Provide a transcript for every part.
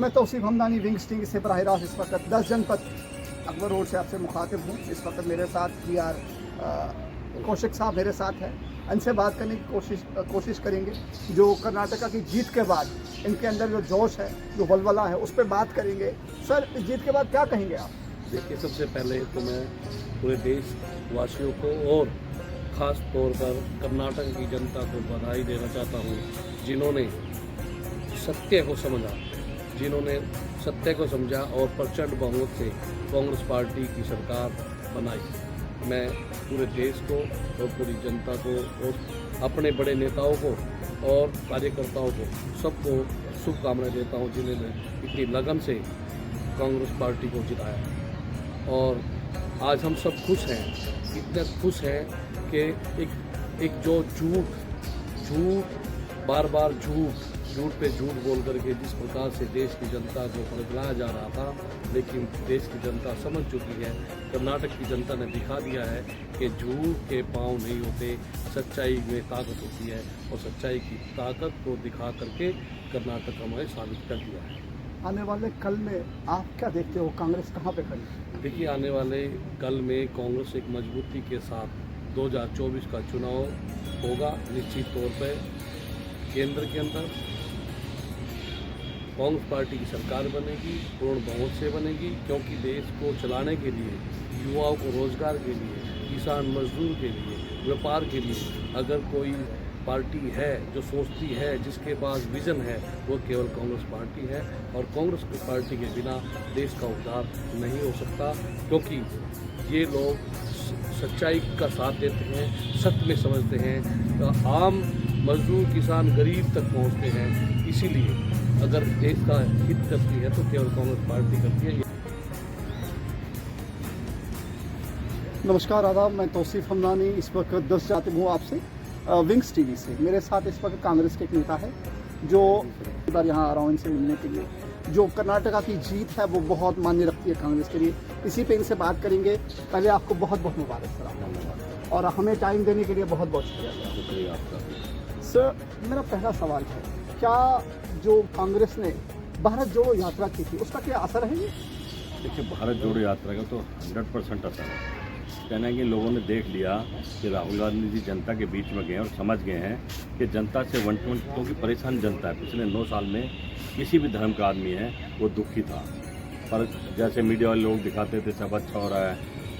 मैं Tausif Hamdani wings TV से बराह रास्त इस वक्त 10 जनपद अकबर रोड से आपसे मुखातिब हूँ। इस वक्त मेरे साथ PR कौशिक साहब मेरे साथ हैं। इनसे बात करने की कोशिश करेंगे। जो कर्नाटका की जीत के बाद इनके अंदर जो जोश है, जो वलवला है, उस पर बात करेंगे। सर, इस जीत के बाद क्या कहेंगे आप? देखिए, सबसे पहले तो मैं पूरे देशवासियों को और ख़ास तौर पर कर्नाटक की जनता को बधाई देना चाहता हूँ, जिन्होंने सत्य को समझा और प्रचंड बहुमत से कांग्रेस पार्टी की सरकार बनाई। मैं पूरे देश को और पूरी जनता को और अपने बड़े नेताओं को और कार्यकर्ताओं को सबको शुभकामनाएं देता हूं, जिन्होंने इतनी लगन से कांग्रेस पार्टी को जिताया। और आज हम सब खुश हैं, इतने खुश हैं कि एक जो बार बार झूठ पे झूठ बोल करके जिस प्रकार से देश की जनता को पलटलाया जा रहा था, लेकिन देश की जनता समझ चुकी है। कर्नाटक की जनता ने दिखा दिया है कि झूठ के पांव नहीं होते, सच्चाई में ताकत होती है, और सच्चाई की ताकत को दिखा करके कर्नाटक हमें साबित कर दिया है। आने वाले कल में आप क्या देखते हो, कांग्रेस कहाँ पे खड़ी? देखिए, आने वाले कल में कांग्रेस एक मजबूती के साथ 2024 का चुनाव होगा। निश्चित तौर पर केंद्र के अंदर कांग्रेस पार्टी की सरकार बनेगी, पूर्ण बहुमत से बनेगी, क्योंकि देश को चलाने के लिए, युवाओं को रोजगार के लिए, किसान मजदूर के लिए, व्यापार के लिए अगर कोई पार्टी है जो सोचती है, जिसके पास विजन है, वो केवल कांग्रेस पार्टी है। और कांग्रेस पार्टी के बिना देश का उद्धार नहीं हो सकता, क्योंकि ये लोग सच्चाई का साथ देते हैं, सत्य में समझते हैं, तो आम मजदूर, किसान, गरीब तक पहुंचते हैं। इसीलिए अगर देश का हित करती है तो केवल कांग्रेस पार्टी करती है। नमस्कार, आदाब। मैं तौसीफ हमदानी इस वक्त 10 जातिब हूँ आपसे विंग्स टीवी से। मेरे साथ इस वक्त कांग्रेस के एक नेता है जो एक बार यहाँ आ रहा हूँ इनसे मिलने के लिए। जो कर्नाटका की जीत है वो बहुत मायने रखती है कांग्रेस के लिए। इसी पे इनसे बात करेंगे। पहले आपको बहुत बहुत मुबारक सर, और हमें टाइम देने के लिए बहुत बहुत शुक्रिया आपका। सर, मेरा पहला सवाल है, क्या जो कांग्रेस ने भारत जोड़ो यात्रा की थी उसका क्या असर है? देखिए, भारत जोड़ो यात्रा का तो 100% असर है। कहना है कि लोगों ने देख लिया कि राहुल गांधी जी जनता के बीच में गए और समझ गए हैं कि जनता से क्योंकि परेशान जनता है। पिछले 9 साल में किसी भी धर्म का आदमी है वो दुखी था, पर जैसे मीडिया वाले लोग दिखाते थे सब अच्छा हो रहा है,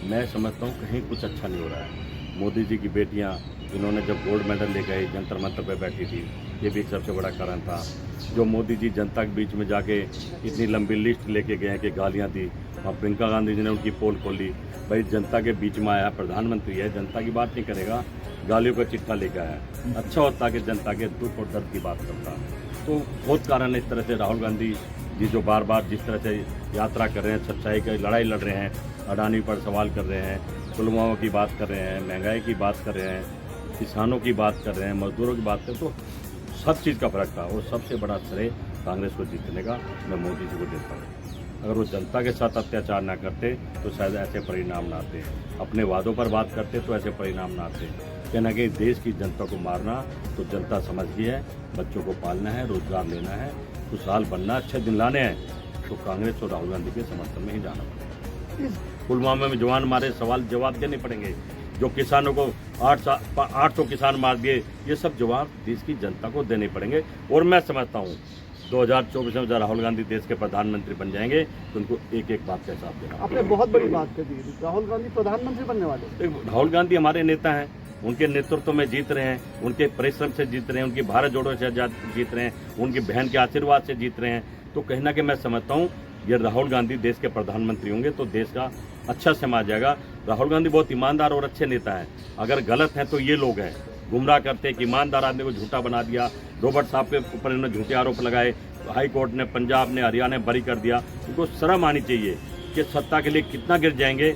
मैं समझता हूँ कहीं कुछ अच्छा नहीं हो रहा है। मोदी जी की बेटियाँ इन्होंने जब गोल्ड मेडल ले गए, जंतर मंतर पर बैठी थी, ये भी एक सबसे बड़ा कारण था। जो मोदी जी जनता के बीच में जाके इतनी लंबी लिस्ट लेके गए हैं कि गालियाँ दी, और प्रियंका गांधी जी ने उनकी पोल खोली। भाई, जनता के बीच में आया, प्रधानमंत्री है, जनता की बात नहीं करेगा, गालियों का चिट्ठा लेकर आया। अच्छा होता कि जनता के दुख और दर्द की बात करता। तो बहुत कारण है इस तरह से राहुल गांधी जी जो बार बार जिस तरह से यात्रा कर रहे हैं, सच्चाई की लड़ाई लड़ रहे हैं, अडानी पर सवाल कर रहे हैं, पुलवामा की बात कर रहे हैं, महंगाई की बात कर रहे हैं, किसानों की बात कर रहे हैं, मजदूरों की बात कर रहे हैं, तो सब चीज़ का फर्क था। और सबसे बड़ा श्रेय कांग्रेस को जीतने का मैं मोदी जी को देता हूँ। अगर वो जनता के साथ अत्याचार ना करते तो शायद ऐसे परिणाम ना आते, अपने वादों पर बात करते तो ऐसे परिणाम ना आते। कहना कि देश की जनता को मारना तो जनता समझ गई है, बच्चों को पालना है, रोजगार लेना है, खुशहाल बनना, अच्छे दिन लाने हैं, तो कांग्रेस और राहुल गांधी के समर्थन में ही जाना पड़ेगा। पुलवामा में जवान मारे, सवाल जवाब देने पड़ेंगे। जो किसानों को 800 किसान मार दिए, ये सब जवाब देश की जनता को देने पड़ेंगे। और मैं समझता हूँ 2024 में जब राहुल गांधी देश के प्रधानमंत्री बन जाएंगे तो उनको एक एक बात का हिसाब देना। आपने बहुत बड़ी बात कर दी, राहुल गांधी प्रधानमंत्री बनने वाले। राहुल गांधी हमारे नेता हैं, उनके नेतृत्व में जीत रहे हैं, उनके परिश्रम से जीत रहे हैं, उनकी भारत जोड़ो से जीत रहे हैं, उनकी बहन के आशीर्वाद से जीत रहे हैं। तो कहीं ना कहीं मैं समझता हूँ ये राहुल गांधी देश के प्रधानमंत्री होंगे तो देश का अच्छा समाज जाएगा। राहुल गांधी बहुत ईमानदार और अच्छे नेता हैं। अगर गलत हैं तो ये लोग हैं, गुमराह करते हैं कि ईमानदार आदमी को झूठा बना दिया। रॉबर्ट साहब के ऊपर इन्होंने झूठे आरोप लगाए, हाई कोर्ट ने, पंजाब ने, हरियाणा ने बरी कर दिया। उनको शर्म आनी चाहिए कि सत्ता के लिए कितना गिर जाएंगे